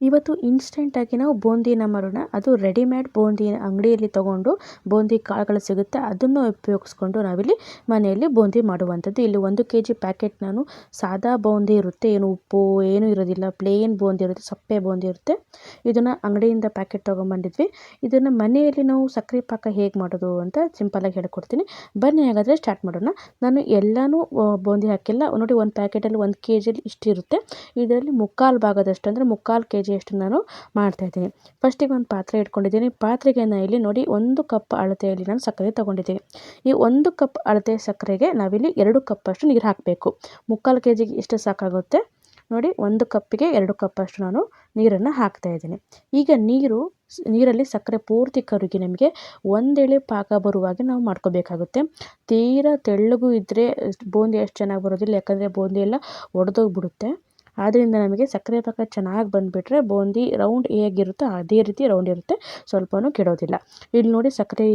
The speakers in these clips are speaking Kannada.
ಇವತ್ತು ಇನ್ಸ್ಟೆಂಟಾಗಿ ನಾವು ಬೂಂದಿನ ಮಾಡೋಣ. ಅದು ರೆಡಿಮೇಡ್ ಬೂಂದಿ ಅಂಗಡಿಯಲ್ಲಿ ತೊಗೊಂಡು ಬೂಂದಿ ಕಾಳುಗಳು ಸಿಗುತ್ತೆ, ಅದನ್ನು ಉಪಯೋಗಿಸ್ಕೊಂಡು ನಾವಿಲ್ಲಿ ಮನೆಯಲ್ಲಿ ಬೂಂದಿ ಮಾಡುವಂಥದ್ದು. ಇಲ್ಲಿ 1 kg ಪ್ಯಾಕೆಟ್ ನಾನು ಸಾದಾ ಬೂಂದಿ ಇರುತ್ತೆ, ಏನು ಉಪ್ಪು ಏನೂ ಇರೋದಿಲ್ಲ, ಪ್ಲೇನ್ ಬೂಂದಿ ಇರುತ್ತೆ, ಸಪ್ಪೆ ಬೂಂದಿ ಇರುತ್ತೆ. ಇದನ್ನು ಅಂಗಡಿಯಿಂದ ಪ್ಯಾಕೆಟ್ ತೊಗೊಂಬಂದಿದ್ವಿ. ಇದನ್ನು ಮನೆಯಲ್ಲಿ ನಾವು ಸಕ್ಕರೆ ಪಾಕ ಹೇಗೆ ಮಾಡೋದು ಅಂತ ಸಿಂಪಲಾಗಿ ಹೇಳ್ಕೊಡ್ತೀನಿ. ಬನ್ನಿ ಹಾಗಾದರೆ ಸ್ಟಾರ್ಟ್ ಮಾಡೋಣ. ನಾನು ಎಲ್ಲನೂ ಬೂಂದಿ ಹಾಕಿಲ್ಲ ನೋಡಿ. 1 ಪ್ಯಾಕೆಟಲ್ಲಿ 1 kgಲಿ ಇಷ್ಟಿರುತ್ತೆ. ಇದರಲ್ಲಿ ಮುಕ್ಕಾಲು ಭಾಗದಷ್ಟು ಅಂದರೆ ಮುಕ್ಕಾಲು kg ಅಷ್ಟು ನಾನು ಮಾಡ್ತಾಯಿದ್ದೀನಿ. ಫಸ್ಟಿಗೆ ಒಂದು ಪಾತ್ರೆ ಇಟ್ಕೊಂಡಿದ್ದೀನಿ. ಪಾತ್ರೆಗೆ ನಾನು ಇಲ್ಲಿ ನೋಡಿ 1 ಕಪ್ ಅಳತೆಯಲ್ಲಿ ನಾನು ಸಕ್ಕರೆ ತೊಗೊಂಡಿದ್ದೀನಿ. ಈ 1 ಕಪ್ ಅಳತೆ ಸಕ್ಕರೆಗೆ ನಾವಿಲ್ಲಿ 2 ಕಪ್ಪಷ್ಟು ನೀರು ಹಾಕಬೇಕು. ಮುಕ್ಕಾಲು kgಗೆ ಇಷ್ಟು ಸಾಕಾಗುತ್ತೆ ನೋಡಿ. 1 ಕಪ್ಪಿಗೆ 2 ಕಪ್ಪಷ್ಟು ನಾನು ನೀರನ್ನು ಹಾಕ್ತಾಯಿದ್ದೀನಿ. ಈಗ ನೀರಲ್ಲಿ ಸಕ್ಕರೆ ಪೂರ್ತಿ ಕರಗಿ ನಮಗೆ ಒಂದೆಳೆ ಪಾಕ ಬರುವಾಗೆ ನಾವು ಮಾಡ್ಕೋಬೇಕಾಗುತ್ತೆ. ತೀರಾ ತೆಳ್ಳಗೂ ಇದ್ದರೆ ಬೂಂದಿ ಅಷ್ಟು ಚೆನ್ನಾಗಿ ಬರೋದಿಲ್ಲ, ಯಾಕಂದರೆ ಬೂಂದಿ ಎಲ್ಲ ಒಡೆದೋಗ್ಬಿಡುತ್ತೆ. ಆದ್ದರಿಂದ ನಮಗೆ ಸಕ್ಕರೆ ಪಾಕ ಚೆನ್ನಾಗಿ ಬಂದುಬಿಟ್ರೆ ಬೂಂದಿ ರೌಂಡ್ ಹೇಗಿರುತ್ತೋ ಅದೇ ರೀತಿ ರೌಂಡ್ ಇರುತ್ತೆ, ಸ್ವಲ್ಪನೂ ಕೆಡೋದಿಲ್ಲ. ಇಲ್ಲಿ ನೋಡಿ ಸಕ್ಕರೆ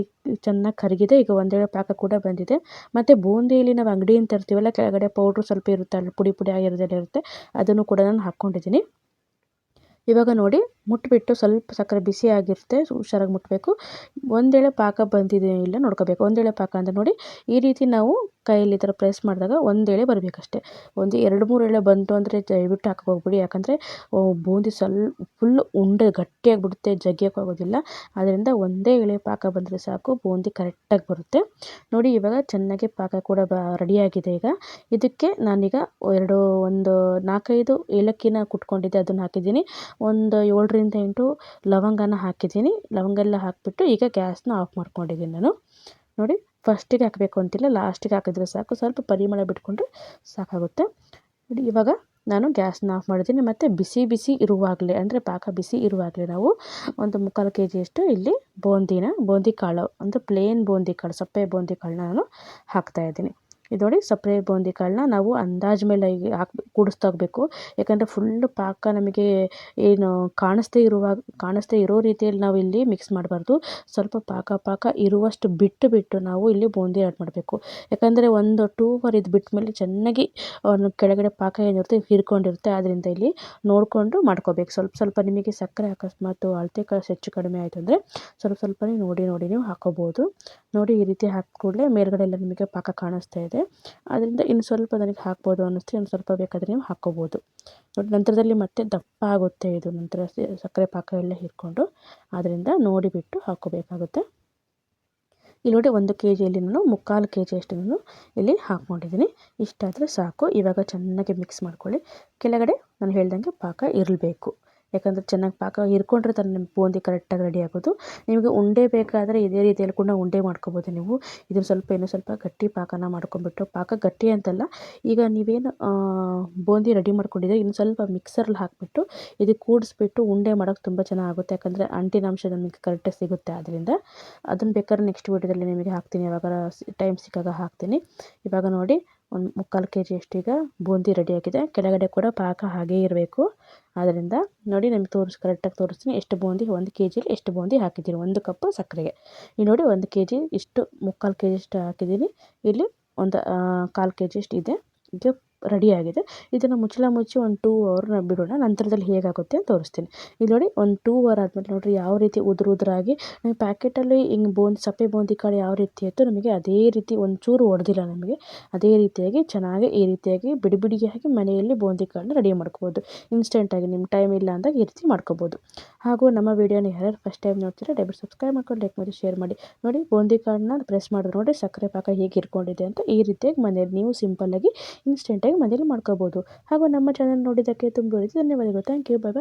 ಚೆನ್ನಾಗಿ ಕರಗಿದೆ. ಈಗ ಒಂದೆಳೆ ಪಾಕ ಕೂಡ ಬಂದಿದೆ. ಮತ್ತು ಬೂಂದಿಯಲ್ಲಿ ನಾವು ಅಂಗಡಿಯಿಂದ ತರ್ತೀವಲ್ಲ, ಕೆಳಗಡೆ ಪೌಡ್ರು ಸ್ವಲ್ಪ ಇರುತ್ತೆ, ಅಲ್ಲಿ ಪುಡಿ ಪುಡಿ ಆಗಿರೋದೆಲ್ಲ ಇರುತ್ತೆ, ಅದನ್ನು ಕೂಡ ನಾನು ಹಾಕ್ಕೊಂಡಿದ್ದೀನಿ. ಇವಾಗ ನೋಡಿ ಮುಟ್ಬಿಟ್ಟು ಸ್ವಲ್ಪ ಸಕ್ಕರೆ ಬಿಸಿ ಆಗಿರುತ್ತೆ, ಹುಷಾರಾಗಿ ಮುಟ್ಟಬೇಕು. ಒಂದೆಳೆ ಪಾಕ ಬಂದಿದೆ ಇಲ್ಲ ನೋಡ್ಕೋಬೇಕು. ಒಂದೆಳೆ ಪಾಕ ಅಂದರೆ ನೋಡಿ ಈ ರೀತಿ ನಾವು ಕೈಯಲ್ಲಿ ಈ ಥರ ಪ್ರೆಸ್ ಮಾಡಿದಾಗ ಒಂದೆಳೆ ಬರಬೇಕಷ್ಟೆ. ಒಂದು 2-3 ಎಳೆ ಬಂತು ಅಂದರೆ ದಯವಿಟ್ಟು ಹಾಕಕ್ಕೆ ಹೋಗ್ಬಿಡಿ, ಯಾಕಂದರೆ ಬೂಂದಿ ಫುಲ್ ಉಂಡೆ ಗಟ್ಟಿಯಾಗಿಬಿಡುತ್ತೆ, ಜಗ್ಗಿಯೋಕೆ ಆಗೋದಿಲ್ಲ. ಅದರಿಂದ ಒಂದೇ ಎಳೆ ಪಾಕ ಬಂದರೆ ಸಾಕು, ಬೂಂದಿ ಕರೆಕ್ಟಾಗಿ ಬರುತ್ತೆ. ನೋಡಿ ಇವಾಗ ಚೆನ್ನಾಗಿ ಪಾಕ ಕೂಡ ರೆಡಿಯಾಗಿದೆ. ಈಗ ಇದಕ್ಕೆ ನಾನೀಗ ಒಂದು 4-5 ಏಲಕ್ಕಿನ ಕುಟ್ಕೊಂಡಿದ್ದೆ, ಅದನ್ನು ಹಾಕಿದ್ದೀನಿ. ಒಂದು 7ರಿಂದ 8 ಲವಂಗನ ಹಾಕಿದ್ದೀನಿ. ಲವಂಗ ಎಲ್ಲ ಹಾಕಿಬಿಟ್ಟು ಈಗ ಗ್ಯಾಸ್ನ ಆಫ್ ಮಾಡ್ಕೊಂಡಿದ್ದೀನಿ ನಾನು. ನೋಡಿ ಫಸ್ಟಿಗೆ ಹಾಕಬೇಕು ಅಂತಿಲ್ಲ, ಲಾಸ್ಟಿಗೆ ಹಾಕಿದ್ರೆ ಸಾಕು, ಸ್ವಲ್ಪ ಪರಿಮಳ ಬಿಟ್ಕೊಂಡ್ರೆ ಸಾಕಾಗುತ್ತೆ. ನೋಡಿ ಇವಾಗ ನಾನು ಗ್ಯಾಸ್ನ ಆಫ್ ಮಾಡಿದ್ದೀನಿ. ಮತ್ತು ಬಿಸಿ ಇರುವಾಗಲೇ ಅಂದರೆ ಪಾಕ ಬಿಸಿ ಇರುವಾಗಲೇ ನಾವು ಒಂದು ಮುಕ್ಕಾಲು kgಯಷ್ಟು ಇಲ್ಲಿ ಬೂಂದಿ ಕಾಳು ಅಂದರೆ ಪ್ಲೇನ್ ಬೂಂದಿ ಕಾಳು, ಸಪ್ಪೆ ಬೂಂದಿ ಕಾಳನ್ನ ನಾನು ಹಾಕ್ತಾಯಿದ್ದೀನಿ. ಇದು ನೋಡಿ ಸಪ್ಪೆ ಬೂಂದಿ ಕಾಳನ್ನ ನಾವು ಅಂದಾಜು ಮೇಲೆ ಕೂಡಿಸ್ತಾ ಹೋಗಬೇಕು. ಯಾಕಂದರೆ ಫುಲ್ಲು ಪಾಕ ನಮಗೆ ಏನು ಕಾಣಿಸ್ದೇ ಇರೋ ರೀತಿಯಲ್ಲಿ ನಾವು ಇಲ್ಲಿ ಮಿಕ್ಸ್ ಮಾಡಬಾರ್ದು. ಸ್ವಲ್ಪ ಪಾಕ ಇರುವಷ್ಟು ಬಿಟ್ಟು ನಾವು ಇಲ್ಲಿ ಬೂಂದಿ ಆ್ಯಡ್ ಮಾಡಬೇಕು. ಯಾಕಂದರೆ ಒಂದು 2 hour ಇದು ಬಿಟ್ಟ ಮೇಲೆ ಚೆನ್ನಾಗಿ ಕೆಳಗಡೆ ಪಾಕ ಏನಿರುತ್ತೆ ಹೀರ್ಕೊಂಡಿರುತ್ತೆ. ಆದ್ದರಿಂದ ಇಲ್ಲಿ ನೋಡಿಕೊಂಡು ಮಾಡ್ಕೋಬೇಕು. ಸ್ವಲ್ಪ ನಿಮಗೆ ಸಕ್ಕರೆ ಅಕಸ್ಮಾತ್ ಅಳತೆ ಹೆಚ್ಚು ಕಡಿಮೆ ಆಯಿತು ಅಂದರೆ ಸ್ವಲ್ಪನೇ ನೋಡಿ ನೀವು ಹಾಕೋಬೋದು. ನೋಡಿ ಈ ರೀತಿ ಹಾಕಿ ಕೂಡಲೇ ಮೇಲ್ಗಡೆ ಎಲ್ಲ ನಿಮಗೆ ಪಾಕ ಕಾಣಿಸ್ತಾ ಇದೆ. ಅದರಿಂದ ಇನ್ನು ಸ್ವಲ್ಪ ನನಗೆ ಹಾಕ್ಬೋದು ಅನ್ನಿಸ್ತು, ಇನ್ನು ಸ್ವಲ್ಪ ಬೇಕಾದರೆ ನೀವು ಹಾಕ್ಕೋಬೋದು. ನೋಡಿ ನಂತರದಲ್ಲಿ ಮತ್ತೆ ದಪ್ಪ ಆಗುತ್ತೆ ಇದು, ನಂತರ ಸಕ್ಕರೆ ಪಾಕ ಎಲ್ಲ ಹೀರ್ಕೊಂಡು. ಆದ್ದರಿಂದ ನೋಡಿಬಿಟ್ಟು ಹಾಕ್ಕೋಬೇಕಾಗುತ್ತೆ. ಇಲ್ಲಿ ನೋಡಿ 1 kgಯಲ್ಲಿ ನಾನು ಮುಕ್ಕಾಲು kg ಅಷ್ಟು ನಾನು ಇಲ್ಲಿ ಹಾಕ್ಕೊಂಡಿದ್ದೀನಿ. ಇಷ್ಟಾದರೆ ಸಾಕು. ಇವಾಗ ಚೆನ್ನಾಗಿ ಮಿಕ್ಸ್ ಮಾಡ್ಕೊಳ್ಳಿ. ಕೆಳಗಡೆ ನಾನು ಹೇಳ್ದಂಗೆ ಪಾಕ ಇರಬೇಕು, ಯಾಕಂದರೆ ಚೆನ್ನಾಗಿ ಪಾಕ ಹೀರ್ಕೊಂಡ್ರೆ ತಾನೇ ನಿಮ್ಮ ಬೂಂದಿ ಕರೆಕ್ಟಾಗಿ ರೆಡಿ ಆಗೋದು. ನಿಮಗೆ ಉಂಡೆ ಬೇಕಾದರೆ ಇದೇ ರೀತಿಯಲ್ಲಿ ಕೂಡ ಉಂಡೆ ಮಾಡ್ಕೋಬೋದು ನೀವು. ಇದನ್ನು ಇನ್ನೂ ಸ್ವಲ್ಪ ಗಟ್ಟಿ ಪಾಕನ ಮಾಡ್ಕೊಂಬಿಟ್ಟು, ಪಾಕ ಗಟ್ಟಿ ಅಂತಲ್ಲ, ಈಗ ನೀವೇನು ಬೂಂದಿ ರೆಡಿ ಮಾಡ್ಕೊಂಡಿದ್ದೀರಿ ಇನ್ನು ಸ್ವಲ್ಪ ಮಿಕ್ಸರಲ್ಲಿ ಹಾಕಿಬಿಟ್ಟು ಇದಕ್ಕೆ ಕೂಡಿಸ್ಬಿಟ್ಟು ಉಂಡೆ ಮಾಡೋಕ್ಕೆ ತುಂಬ ಚೆನ್ನಾಗುತ್ತೆ. ಯಾಕಂದರೆ ಅಂಟಿನ ಅಂಶ ನಮಗೆ ಕರೆಕ್ಟಾಗಿ ಸಿಗುತ್ತೆ. ಆದ್ದರಿಂದ ಅದನ್ನು ಬೇಕಾದ್ರೆ ನೆಕ್ಸ್ಟ್ ವೀಡಿಯೋದಲ್ಲಿ ನಿಮಗೆ ಹಾಕ್ತೀನಿ, ಯಾವಾಗ ಟೈಮ್ ಸಿಕ್ಕಾಗ ಹಾಕ್ತೀನಿ. ಇವಾಗ ನೋಡಿ ಒಂದು ಮುಕ್ಕಾಲು kg ಅಷ್ಟು ಈಗ ಬೂಂದಿ ರೆಡಿಯಾಗಿದೆ. ಕೆಳಗಡೆ ಕೂಡ ಪಾಕ ಹಾಗೇ ಇರಬೇಕು. ಆದ್ದರಿಂದ ನೋಡಿ ನಿಮಗೆ ಕರೆಕ್ಟಾಗಿ ತೋರಿಸ್ತೀನಿ ಎಷ್ಟು ಬೂಂದಿ 1 kgಲಿ ಎಷ್ಟು ಬೂಂದಿ ಹಾಕಿದ್ದೀನಿ 1 ಕಪ್ ಸಕ್ಕರೆಗೆ. ಇಲ್ಲಿ ನೋಡಿ 1 kg ಇಷ್ಟು ಮುಕ್ಕಾಲು kg ಅಷ್ಟು ಹಾಕಿದ್ದೀನಿ. ಇಲ್ಲಿ ಒಂದು 1/4 kg ಅಷ್ಟು ಇದೆ. ಇದು ರೆಡಿಯಾಗಿದೆ. ಇದನ್ನು ಮುಚ್ಚಿ ಒಂದು 2 hour ಬಿಡೋಣ. ನಂತರದಲ್ಲಿ ಹೇಗಾಗುತ್ತೆ ಅಂತ ತೋರಿಸ್ತೀನಿ. ಇಲ್ಲಿ ನೋಡಿ ಒಂದು 2 hour ಆದಮೇಲೆ ನೋಡಿರಿ ಯಾವ ರೀತಿ ಉದುರಾಗಿ ನಮಗೆ ಪ್ಯಾಕೆಟಲ್ಲಿ ಹಿಂಗೆ ಸಪ್ಪೆ ಬೂಂದಿ ಕಾಳು ಯಾವ ರೀತಿ ಇತ್ತು ನಮಗೆ ಅದೇ ರೀತಿ ಒಂಚೂರು ಒಡೆದಿಲ್ಲ ನಮಗೆ. ಅದೇ ರೀತಿಯಾಗಿ ಚೆನ್ನಾಗಿ ಈ ರೀತಿಯಾಗಿ ಬಿಡಿಯಾಗಿ ಮನೆಯಲ್ಲಿ ಬೂಂದಿ ಕಾಳನ್ನ ರೆಡಿ ಮಾಡ್ಕೋಬೋದು. ಇನ್ಸ್ಟೆಂಟಾಗಿ ನಿಮ್ಮ ಟೈಮ್ ಇಲ್ಲ ಅಂದಾಗ ಈ ರೀತಿ ಮಾಡ್ಕೋಬೋದು. ಹಾಗೂ ನಮ್ಮ ವೀಡಿಯೋನ ಯಾರ್ಯಾರು ಫಸ್ಟ್ ಟೈಮ್ ನೋಡ್ತೀರಾ ದಯವಿಟ್ಟು ಸಬ್ಸ್ಕ್ರೈಬ್ ಮಾಡ್ಕೊಂಡು ಲೈಕ್ ಮಾಡಿ ಶೇರ್ ಮಾಡಿ. ನೋಡಿ ಬೂಂದಿ ಕಾಳನ್ನ ಪ್ರೆಸ್ ಮಾಡಿದ್ರೆ ನೋಡಿ ಸಕ್ಕರೆ ಪಾಕ ಹೇಗೆ ಇರ್ಕೊಂಡಿದೆ ಅಂತ. ಈ ರೀತಿಯಾಗಿ ಮನೆಯಲ್ಲಿ ನೀವು ಸಿಂಪಲ್ಲಾಗಿ ಇನ್ಸ್ಟೆಂಟಾಗಿ ಮನೇಲಿ ಮಾಡ್ಕೋಬೋದು. ಹಾಗೂ ನಮ್ಮ ಚಾನಲ್ ನೋಡಿದ್ದಕ್ಕೆ ತುಂಬ ಧನ್ಯವಾದಗಳು. Thank you, bye.